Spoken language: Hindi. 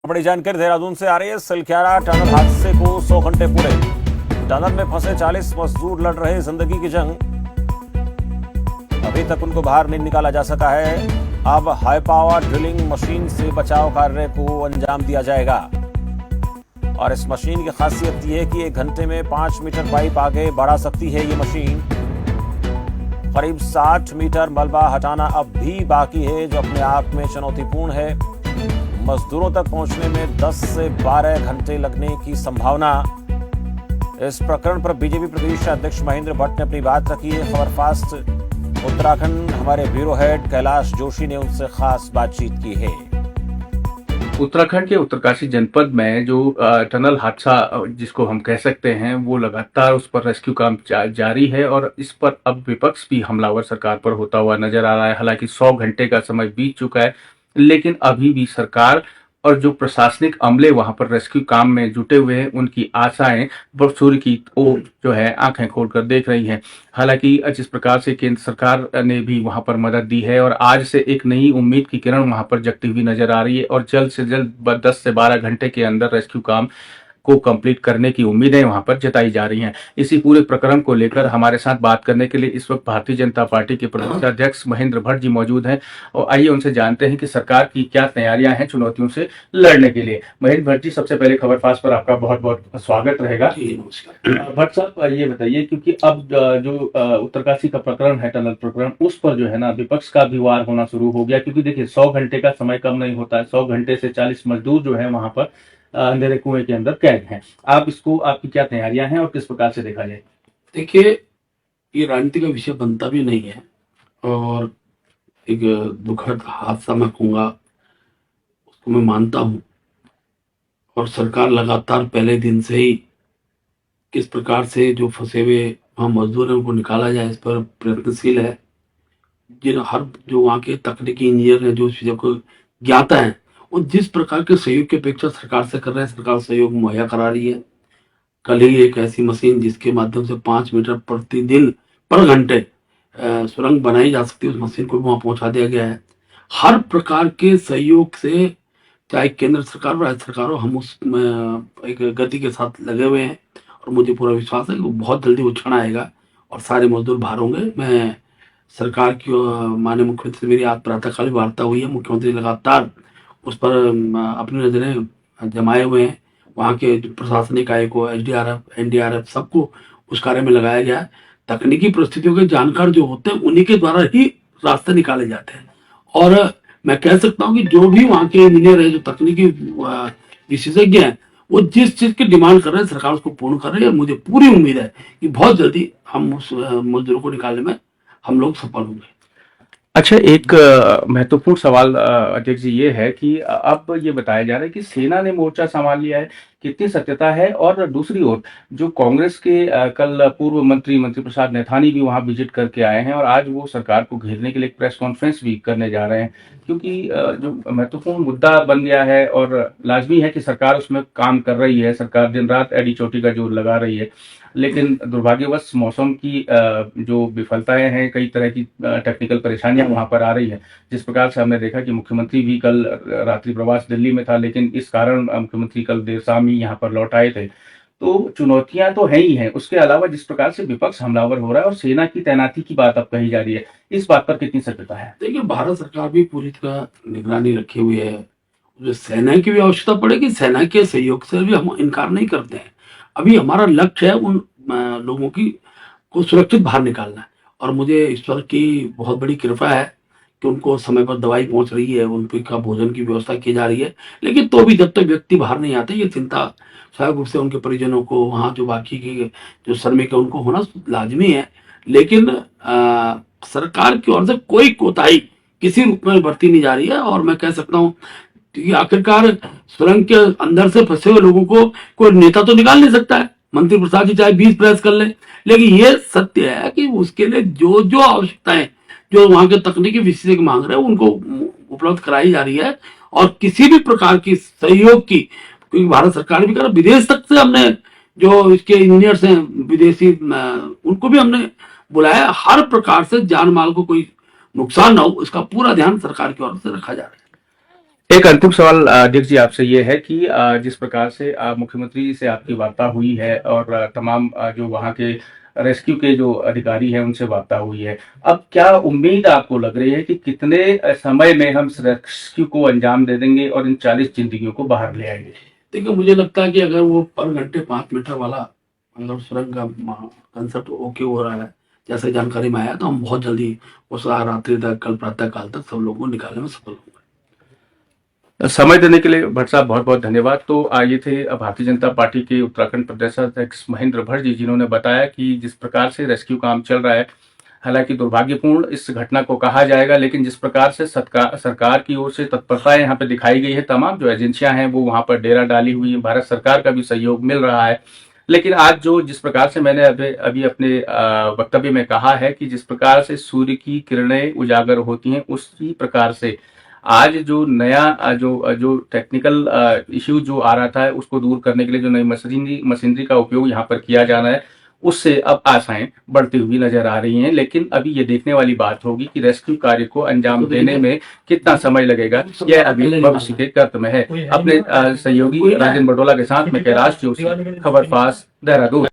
बड़ी जानकारी देहरादून से आ रही है। सिलक्यारा टनल हादसे को 100 घंटे पूरे। टनल में फंसे 40 मजदूर लड़ रहे जिंदगी की जंग। अभी तक उनको बाहर नहीं निकाला जा सका है। अब हाई पावर ड्रिलिंग मशीन से बचाव कार्य को अंजाम दिया जाएगा। और इस मशीन की खासियत यह है कि 1 घंटे में 5 मीटर पाइप आगे बढ़ा सकती है ये मशीन। करीब 60 मीटर मलबा हटाना अब भी बाकी है, जो अपने आप में चुनौतीपूर्ण है। मजदूरों तक पहुंचने में 10 से 12 घंटे लगने की संभावना। इस प्रकरण पर बीजेपी प्रदेश अध्यक्ष महेंद्र भट्ट ने अपनी बात रखी है। खबर फास्ट उत्तराखंड हमारे ब्यूरो हेड कैलाश जोशी ने उनसे खास बातचीत की है। उत्तराखंड के उत्तरकाशी जनपद में जो टनल हादसा जिसको हम कह सकते हैं, वो लगातार उस पर रेस्क्यू काम जारी है और इस पर अब विपक्ष भी हमलावर सरकार पर होता हुआ नजर आ रहा है। हालांकि 100 घंटे का समय बीत चुका है, लेकिन अभी भी सरकार और जो प्रशासनिक अमले वहां पर रेस्क्यू काम में जुटे हुए हैं, उनकी आशाएं सूर्य की ओर जो है आंखें खोलकर देख रही हैं। हालांकि जिस प्रकार से केंद्र सरकार ने भी वहां पर मदद दी है और आज से एक नई उम्मीद की किरण वहां पर जगती हुई नजर आ रही है और जल्द से जल्द 10 से 12 घंटे के अंदर रेस्क्यू काम को कंप्लीट करने की उम्मीदें वहां पर जताई जा रही हैं। इसी पूरे प्रकरण को लेकर हमारे साथ बात करने के लिए इस वक्त भारतीय जनता पार्टी के प्रदेश अध्यक्ष महेंद्र भट्ट जी मौजूद हैं और आइए उनसे जानते हैं कि सरकार की क्या तैयारियां हैं चुनौतियों से लड़ने के लिए। महेंद्र भट्ट जी, सबसे पहले खबर फास्ट पर आपका बहुत बहुत स्वागत रहेगा। भट्ट साहब, ये बताइए, क्योंकि अब जो उत्तरकाशी का प्रकरण है, टनल प्रकरण, उस पर जो है ना विपक्ष का भी वार होना शुरू हो गया, क्योंकि देखिए 100 घंटे का समय कम नहीं होता है। 100 घंटे से 40 मजदूर जो है वहां पर अंधेरे कुएं के अंदर कैद हैं। आप इसको, आपकी क्या तैयारियां हैं और किस प्रकार से देखा जाए? देखिए, ये राजनीति का विषय बनता भी नहीं है और एक दुखद हादसा मैं कहूँगा, उसको मैं मानता हूँ। और सरकार लगातार पहले दिन से ही किस प्रकार से जो फंसे हुए वहाँ मजदूर हैं उनको निकाला जाए, इस पर प्रयत्नशील है। जो वहाँ के तकनीकी इंजीनियर हैं, जो इस विषय को ज्ञाता है, वो जिस प्रकार के सहयोग की अपेक्षा सरकार से कर रहे हैं, सरकार सहयोग मुहैया करा रही है। कल ही एक ऐसी मशीन जिसके माध्यम से 5 मीटर प्रतिदिन पर घंटे सुरंग बनाई जा सकती है, उस मशीन को भी वहां पहुंचा दिया गया है। हर प्रकार के सहयोग से, चाहे केंद्र सरकार और राज्य सरकार हो, हम उस एक गति के साथ लगे हुए हैं और मुझे पूरा विश्वास है कि बहुत जल्दी वो क्षण आएगा और सारे मजदूर बाहर होंगे। मैं सरकार की माननीय मुख्यमंत्री से मेरी आज प्रातःकाल वार्ता हुई है। मुख्यमंत्री लगातार उस पर अपनी नजरें जमाए हुए हैं। वहाँ के जो प्रशासनिक आयोग को, SDRF, NDRF, सबको उस कार्य में लगाया गया है। तकनीकी परिस्थितियों के जानकार जो होते हैं, उन्हीं के द्वारा ही रास्ते निकाले जाते हैं। और मैं कह सकता हूँ कि जो भी वहाँ के इंजीनियर है, जो तकनीकी विशेषज्ञ हैं, वो जिस चीज की डिमांड कर रहे हैं, सरकार उसको पूर्ण कर रही है। और मुझे पूरी उम्मीद है कि बहुत जल्दी हम उस मजदूरों को निकालने में हम लोग सफल होंगे। अच्छा, एक महत्वपूर्ण सवाल अध्यक्ष जी ये है कि अब ये बताया जा रहा है कि सेना ने मोर्चा संभाल लिया है, कितनी सत्यता है? और दूसरी ओर जो कांग्रेस के कल पूर्व मंत्री प्रसाद नैथानी भी वहां विजिट करके आए हैं और आज वो सरकार को घेरने के लिए एक प्रेस कॉन्फ्रेंस भी करने जा रहे हैं, क्योंकि जो महत्वपूर्ण मुद्दा बन गया है और लाजमी है कि सरकार उसमें काम कर रही है। सरकार दिन रात एडी चोटी का जोर लगा रही है, लेकिन दुर्भाग्यवश मौसम की जो विफलताएं हैं, कई तरह की टेक्निकल परेशानियां वहां पर आ रही हैं। जिस प्रकार से हमने देखा कि मुख्यमंत्री भी कल रात्रि प्रवास दिल्ली में था, लेकिन इस कारण मुख्यमंत्री कल देर शाम ही यहाँ पर लौट आए थे। तो चुनौतियां तो है ही हैं, उसके अलावा जिस प्रकार से विपक्ष हमलावर हो रहा है और सेना की तैनाती की बात अब कही जा रही है, इस बात पर कितनी सत्यता है? देखिए, भारत सरकार भी पूरी तरह निगरानी रखी हुई है। जो सेना की भी आवश्यकता पड़ेगी, सेना के सहयोग से भी हम इनकार नहीं करते हैं। अभी हमारा लक्ष्य है उन लोगों की को सुरक्षित बाहर निकालना है। और मुझे ईश्वर की बहुत बड़ी कृपा है कि उनको समय पर दवाई पहुंच रही है, उनका भोजन की व्यवस्था की जा रही है। लेकिन तो भी जब तक व्यक्ति बाहर नहीं आते, ये चिंता स्वाभाविक रूप से उनके परिजनों को, वहाँ जो बाकी की जो श्रमिक है, उनको होना लाजमी है। लेकिन सरकार की ओर से कोई कोताही किसी रूप में बरती नहीं जा रही है। और मैं कह सकता हूँ कि आखिरकार सुरंग के अंदर से फंसे हुए लोगों को कोई नेता तो निकाल नहीं सकता है। मंत्री प्रसाद जी चाहे 20 प्रयास कर ले, लेकिन ये सत्य है कि उसके लिए जो जो आवश्यकताएं, जो वहां के तकनीकी विशेषज्ञ मांग रहे हैं, उनको उपलब्ध कराई जा रही है। और किसी भी प्रकार की सहयोग की, क्योंकि भारत सरकार भी कर, विदेश तक से हमने जो इसके इंजीनियर्स हैं विदेशी, उनको भी हमने बुलाया। हर प्रकार से जान माल को कोई नुकसान ना हो, इसका पूरा ध्यान सरकार की ओर से रखा जा रहा है। एक अंतिम सवाल अध्यक्ष जी आपसे ये है कि जिस प्रकार से मुख्यमंत्री से आपकी वार्ता हुई है और तमाम जो वहाँ के रेस्क्यू के जो अधिकारी हैं उनसे वार्ता हुई है, अब क्या उम्मीद आपको लग रही है कि कितने समय में हम इस रेस्क्यू को अंजाम दे देंगे और इन 40 जिंदगियों को बाहर ले आएंगे? देखिए, मुझे लगता है कि अगर वो पर घंटे 5 मीटर वाला अगर सुरंग का कंसेप्ट ओके हो रहा है, जैसे जानकारी में आया, तो हम बहुत जल्दी उस रात्रि तक, कल प्रातः काल तक सब लोगों को निकालने में सफल होंगे। समय देने के लिए भट्ट साहब बहुत बहुत धन्यवाद। तो ये थे भारतीय जनता पार्टी के उत्तराखंड प्रदेशाध्यक्ष महेंद्र भट्ट जी, जिन्होंने बताया कि जिस प्रकार से रेस्क्यू काम चल रहा है, हालांकि दुर्भाग्यपूर्ण इस घटना को कहा जाएगा, लेकिन जिस प्रकार से सरकार की ओर से तत्परता यहाँ पे दिखाई गई है, तमाम जो एजेंसियां हैं वो वहां पर डेरा डाली हुई है, भारत सरकार का भी सहयोग मिल रहा है। लेकिन आज जो जिस प्रकार से मैंने अभी अपने वक्तव्य में कहा है कि जिस प्रकार से सूर्य की किरणें उजागर होती हैं, उसी प्रकार से आज जो नया जो टेक्निकल इश्यू जो आ रहा था, उसको दूर करने के लिए जो नई मशीनरी का उपयोग यहाँ पर किया जाना है, उससे अब आशाएं बढ़ती हुई नजर आ रही हैं। लेकिन अभी ये देखने वाली बात होगी कि रेस्क्यू कार्य को अंजाम देने में कितना समय लगेगा, यह अभी भविष्य के गर्त में है। अपने सहयोगी राजेंद्र बडोला के साथ में कैलाश जोशी, खबरपास, देहरादून।